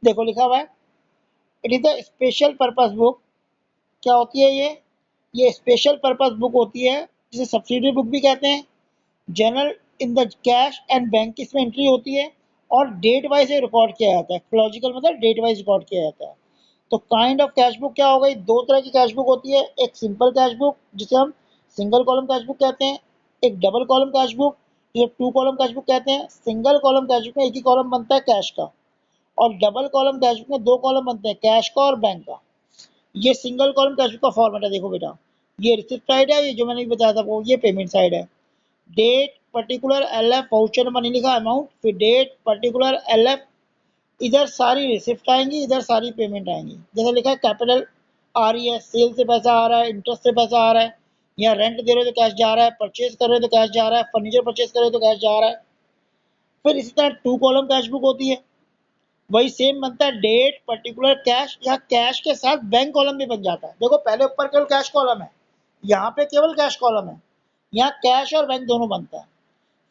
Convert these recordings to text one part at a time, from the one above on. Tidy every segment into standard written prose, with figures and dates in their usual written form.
देखो लिखा हुआ है, it is the special purpose book. क्या होती है ये स्पेशल पर्पस बुक होती है, जिसे सब्सिडरी बुक भी कहते हैं। General in the cash and bank, इसमें एंट्री होती है और डेट वाइज रिकॉर्ड किया जाता है। क्रोलॉजिकल मतलब डेट वाइज रिकॉर्ड किया जाता है। तो काइंड ऑफ कैश बुक क्या हो गई, दो तरह की कैश बुक होती है। एक सिंपल कैश बुक जिसे हम सिंगल कॉलम कैश बुक कहते हैं, एक डबल कॉलम कैश बुक जिसे टू कॉलम कैश बुक कहते हैं। सिंगल कॉलम कैश बुक में एक ही कॉलम बनता है कैश का, और डबल कॉलम कैश बुक में दो कॉलम बनते हैं, कैश का और बैंक का। ये सिंगल कॉलम कैश बुक का फॉर्मेट है। देखो बेटा, ये रिसिप्ट साइड है, ये जो मैंने बताया था वो ये पेमेंट साइड है। Date particular L F, voucher number नहीं लिखा, अमाउंट, फिर डेट पर्टिकुलर एल एफ, इधर सारी रिसिप्ट आएंगी, इधर सारी पेमेंट आएंगी। जैसे लिखा है कैपिटल आ रही है, सेल से पैसा आ रहा है, इंटरेस्ट से पैसा आ रहा है, या रेंट दे रहे हो तो कैश जा रहा है, परचेज कर रहे हो तो कैश जा रहा है, फर्नीचर परचेज कर रहे हो तो कैश जा रहा है। फिर इसी तरह टू कॉलम कैश बुक होती है, वही सेम बनता है, डेट पर्टिकुलर कैश, या कैश के साथ बैंक कॉलम भी बन जाता है। देखो पहले ऊपर केवल कैश कॉलम है, यहाँ पे केवल कैश कॉलम है, यहाँ कैश और बैंक दोनों बनता है।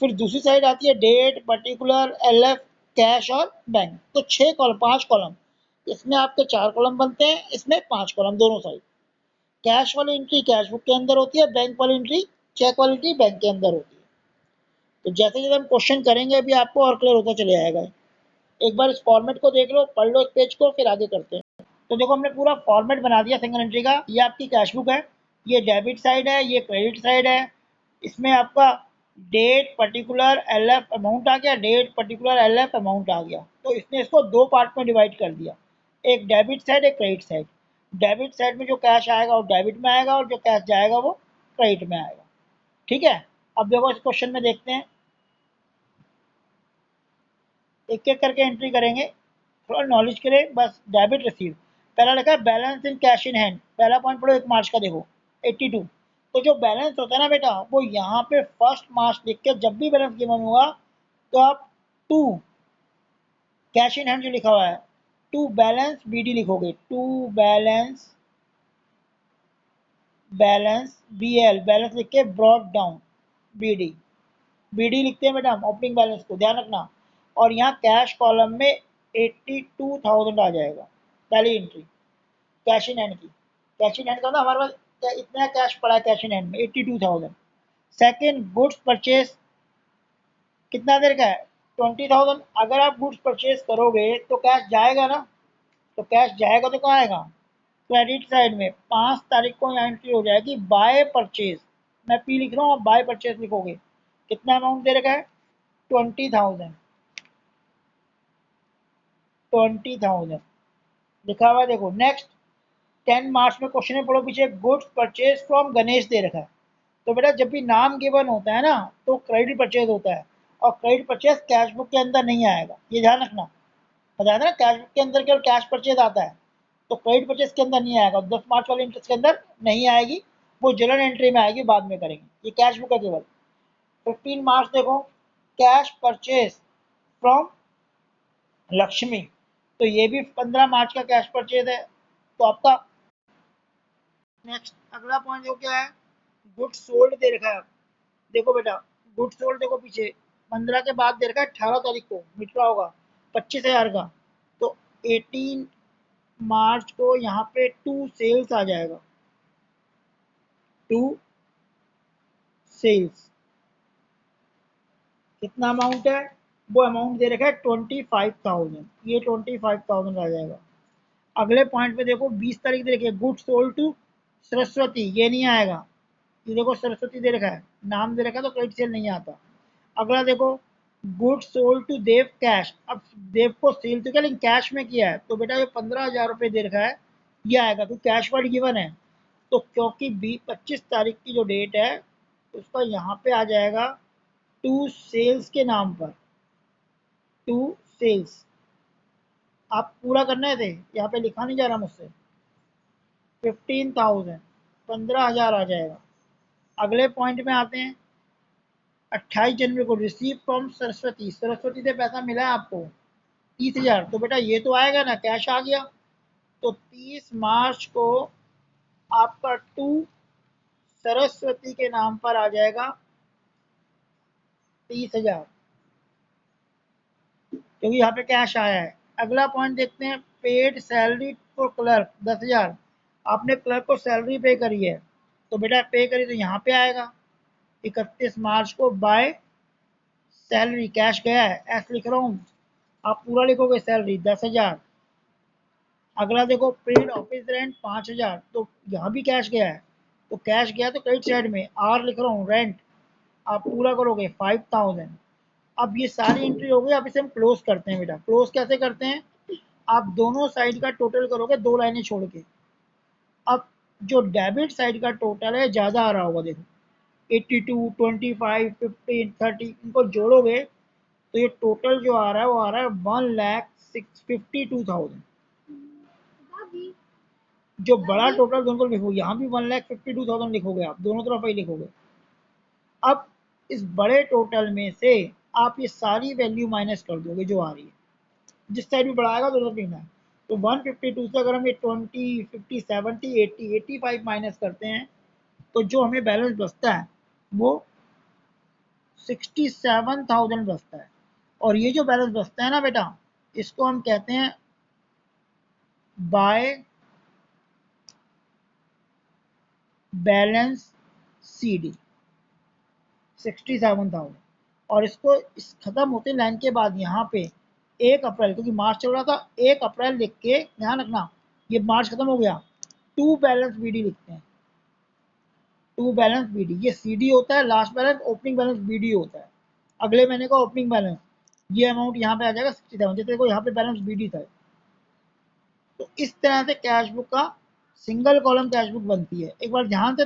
फिर दूसरी साइड आती है date particular L F, cash और बैंक। तो छह कॉलम, पांच कॉलम, इसमें आपके चार कॉलम बनते हैं, इसमें पांच कॉलम दोनों साइड। कैश वाली एंट्री कैश बुक के अंदर होती है, बैंक वाली एंट्री, चेक वाली एंट्री बैंक के अंदर होती है। तो जैसे जैसे हम क्वेश्चन करेंगे अभी आपको और क्लियर होता चले जाएगा। एक बार इस फॉर्मेट को देख लो, पढ़ लो इस पेज को, फिर आगे करते हैं। तो देखो हमने पूरा फॉर्मेट बना दिया सिंगल एंट्री का। ये आपकी कैश बुक है, ये डेबिट साइड है, ये क्रेडिट साइड है। इसमें आपका that particular L F amount आ गया, that particular L F amount आ गया। तो इसने इसको दो पार्ट में डिवाइड कर दिया, एक डेबिट साइड, एक क्रेडिट साइड। डेबिट साइड में जो कैश आएगा वो डेबिट में आएगा, और जो कैश जाएगा वो क्रेडिट में आएगा। ठीक है, अब देखो इस क्वेश्चन में देखते हैं, एक एक करके एंट्री करेंगे थोड़ा नॉलेज के लिए बस। डेबिट रिसीव, पहला लिखा है balance in cash in hand, पहला पॉइंट पढ़ो 1 मार्च का, देखो 82। तो जो बैलेंस होता है ना बेटा, वो यहाँ पे 1 मार्च लिख के जब भी बैलेंस गिवन होगा तो आप टू कैश इन हैंड जो लिखा हुआ है, टू बैलेंस बी डी लिखोगे, to balance, balance B L, balance लिख के brought down B D, B D लिखते हैं बेटा हम ओपनिंग बैलेंस को, ध्यान रखना। और यहाँ कैश कॉलम में 82,000 आ जाएगा, पहली एंट्री कैश इन हैंड की। कैश इन हैंड का ना हमारे पास इतना कैश पड़ा है कैश इन हैंड में 82,000। सेकेंड गुड्स परचेज, कितना देर का है 20,000। अगर आप गुड्स परचेज करोगे तो कैश जाएगा ना, तो कैश जाएगा तो कहाँ आएगा, क्रेडिट साइड में। 5 तारीख को यहाँ एंट्री हो जाएगी बाय परचेज, मैं पी लिख रहा हूँ, आप बाय परचेज लिखोगे। कितना अमाउंट दे रखा है 20,000, 20,000 लिखा हुआ है। देखो नेक्स्ट 10 मार्च में क्वेश्चन में पढ़ो पीछे, गुड्स परचेज फ्रॉम गणेश दे रखा है। तो बेटा जब भी नाम गिवन होता है ना तो क्रेडिट परचेज होता है, और क्रेडिट परचेज कैश बुक के अंदर नहीं आएगा, ये ध्यान रखना। बताया था ना कैश बुक के अंदर केवल कैश परचेज आता है, तो क्रेडिट परचेज के अंदर नहीं आएगा, 10 मार्च वाले इंटरेस्ट के अंदर नहीं आएगी, वो जनरल एंट्री में आएगी, बाद में करेंगे। ये कैश बुक है केवल। 15 मार्च देखो, कैश परचेज फ्रॉम लक्ष्मी, तो ये भी 15 मार्च का कैश परचेज है। तो आपका नेक्स्ट अगला पॉइंट जो क्या है, गुड्स सोल्ड दे रखा है। देखो बेटा गुड्स सोल्ड देखो पीछे 15 के बाद दे रखा है 18 तारीख को मिटरा होगा 25,000 का। तो 18 मार्च को यहाँ पे टू सेल्स आ जाएगा, टू सेल्स। कितना अमाउंट है, वो अमाउंट दे रखा है 25,000, ये 25,000 आ जाएगा। अगले पॉइंट पे देखो 20 तारीख दे रखी है, गुड्स सोल्ड टू सरस्वती, ये नहीं आएगा। ये देखो सरस्वती दे रखा है, नाम दे रखा है, तो क्रेडिट सेल नहीं आता। अगला देखो good sold to Dev cash, अब देव को सेल तो क्या लेकिन कैश में किया है, तो बेटा ये 15,000 रुपये दे रखा है, ये आएगा तो कैश वर्ड गिवन है। तो क्योंकि 25 तारीख की जो डेट है उसका यहाँ पे आ जाएगा टू सेल्स के नाम पर, टू सेल्स। आप पूरा करना है थे, यहाँ पे लिखा नहीं जा रहा मुझसे। 15,000, 15,000 आ जाएगा। अगले पॉइंट में आते हैं, 28 जनवरी को रिसीव फ्रॉम सरस्वती, सरस्वती से पैसा मिला है आपको 30,000, तो बेटा ये तो आएगा ना, कैश आ गया। तो 30 मार्च को आपका टू सरस्वती के नाम पर आ जाएगा 30,000, क्योंकि यहाँ पे कैश आया है। अगला पॉइंट देखते हैं, पेड सैलरी फॉर क्लर्क 10,000, आपने क्लर्क को सैलरी पे करी है, तो बेटा पे करी तो यहाँ पे आएगा 31 मार्च को बाय सैलरी, कैश गया है, ऐसे लिख रहा हूँ, आप पूरा लिखोगे सैलरी 10,000। अगला देखो पेड ऑफिस रेंट 5,000, तो यहाँ भी कैश गया है, तो कैश गया तो क्रेडिट साइड में आर लिख रहा हूँ रेंट, आप पूरा करोगे 5,000। अब ये सारी एंट्री हो गई, अब इसे हम क्लोज करते हैं बेटा। क्लोज कैसे करते हैं, आप दोनों साइड का टोटल करोगे, दो लाइनें छोड़ के। अब जो डेबिट साइड का टोटल है ज़्यादा आ रहा होगा, देखो 82, 25, 15, 30, इनको जोड़ोगे तो ये टोटल जो आ रहा है वो आ रहा है 1,52,000। जो बड़ा टोटल दोनों को लिखोगे, यहाँ भी 1,52,000 लिखोगे, आप दोनों तरफ ही लिखोगे। अब इस बड़े टोटल में से आप ये सारी वैल्यू माइनस कर दोगे जो आ रही है, जिस साइड भी बढ़ाएगा तो उधर लिखना है। तो 152 से अगर हम ये 20, 50, 70, 80, 85 माइनस करते हैं तो जो हमें बैलेंस बचता है वो 67,000 बचता है। और ये जो बैलेंस बचता है ना बेटा, इसको हम कहते हैं बाय बैलेंस CD 67,000। और इसको इस खत्म होते लाइन के बाद यहाँ पे 1 अप्रैल, क्योंकि मार्च चल रहा था, 1 अप्रैल लिख के ध्यान रखना, ये मार्च खत्म हो गया, टू बैलेंस BD लिखते हैं, टू बैलेंस BD। ये CD होता है last balance, opening balance BD होता है, अगले महीने का ओपनिंग बैलेंस। ये अमाउंट यहाँ पे आ जाएगा 67, जैसे देखो यहाँ पे बैलेंस BD था। तो इस तरह से कैश बुक का सिंगल कॉलम कैश बुक बनती है। एक बार ध्यान से